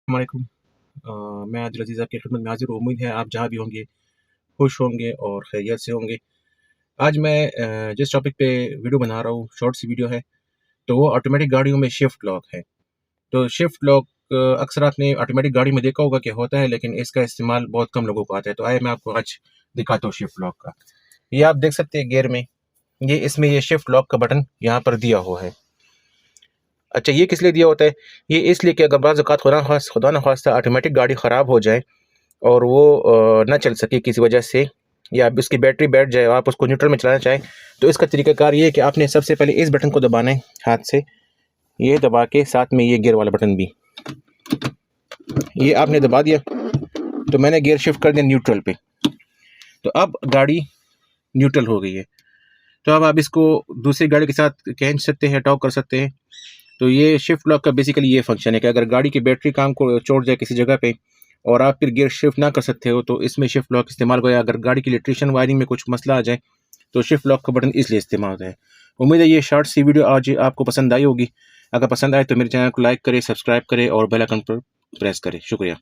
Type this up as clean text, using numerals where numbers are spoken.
वालेकुम। मैं आदिल अज़ीज़ आपकी खिदमत में हाज़िर हूँ। उम्मीद है आप जहाँ भी होंगे खुश होंगे और खैरियत से होंगे। आज मैं जिस टॉपिक पे वीडियो बना रहा हूँ, शॉर्ट सी वीडियो है, तो वो ऑटोमेटिक गाड़ियों में शिफ्ट लॉक है। तो शिफ्ट लॉक अक्सर आपने ऑटोमेटिक गाड़ी में देखा होगा कि होता है, लेकिन इसका इस्तेमाल बहुत कम लोगों को आता है। तो आइए मैं आपको आज दिखाता हूँ शिफ्ट लॉक का। ये आप देख सकते हैं गियर में, ये इसमें ये शिफ्ट लॉक का बटन यहाँ पर दिया हुआ है। अच्छा, ये किस लिए दिया होता है? ये इसलिए कि अगर बाज़ औक़ात खुदा न ख़ास्ता ऑटोमेटिक गाड़ी ख़राब हो जाए और वो ना चल सके किसी वजह से, या उसकी बैटरी बैठ जाए, आप उसको न्यूट्रल में चलाना चाहें, तो इसका तरीक़ाकार ये है कि आपने सबसे पहले इस बटन को दबाना है हाथ से, ये दबा के साथ में ये गियर वाला बटन भी, ये आपने दबा दिया तो मैंने गियर शिफ्ट कर दिया न्यूट्रल पे। तो अब गाड़ी न्यूट्रल हो गई है। तो अब आप इसको दूसरी गाड़ी के साथ खींच सकते हैं, टॉक कर सकते हैं। तो ये शिफ्ट लॉक का बेसिकली ये फंक्शन है कि अगर गाड़ी की बैटरी काम को छोड़ जाए किसी जगह पे और आप फिर गियर शिफ्ट ना कर सकते हो, तो इसमें शिफ्ट लॉक इस्तेमाल हो। अगर गाड़ी की इलेक्ट्रिशियन वायरिंग में कुछ मसला आ जाए तो शिफ्ट लॉक का बटन इसलिए इस्तेमाल होता है। उम्मीद है ये शॉर्ट सी वीडियो आज आपको पसंद आई होगी। अगर पसंद आए तो मेरे चैनल को लाइक करें, सब्सक्राइब करें और बेल आइकन पर प्रेस करें। शुक्रिया।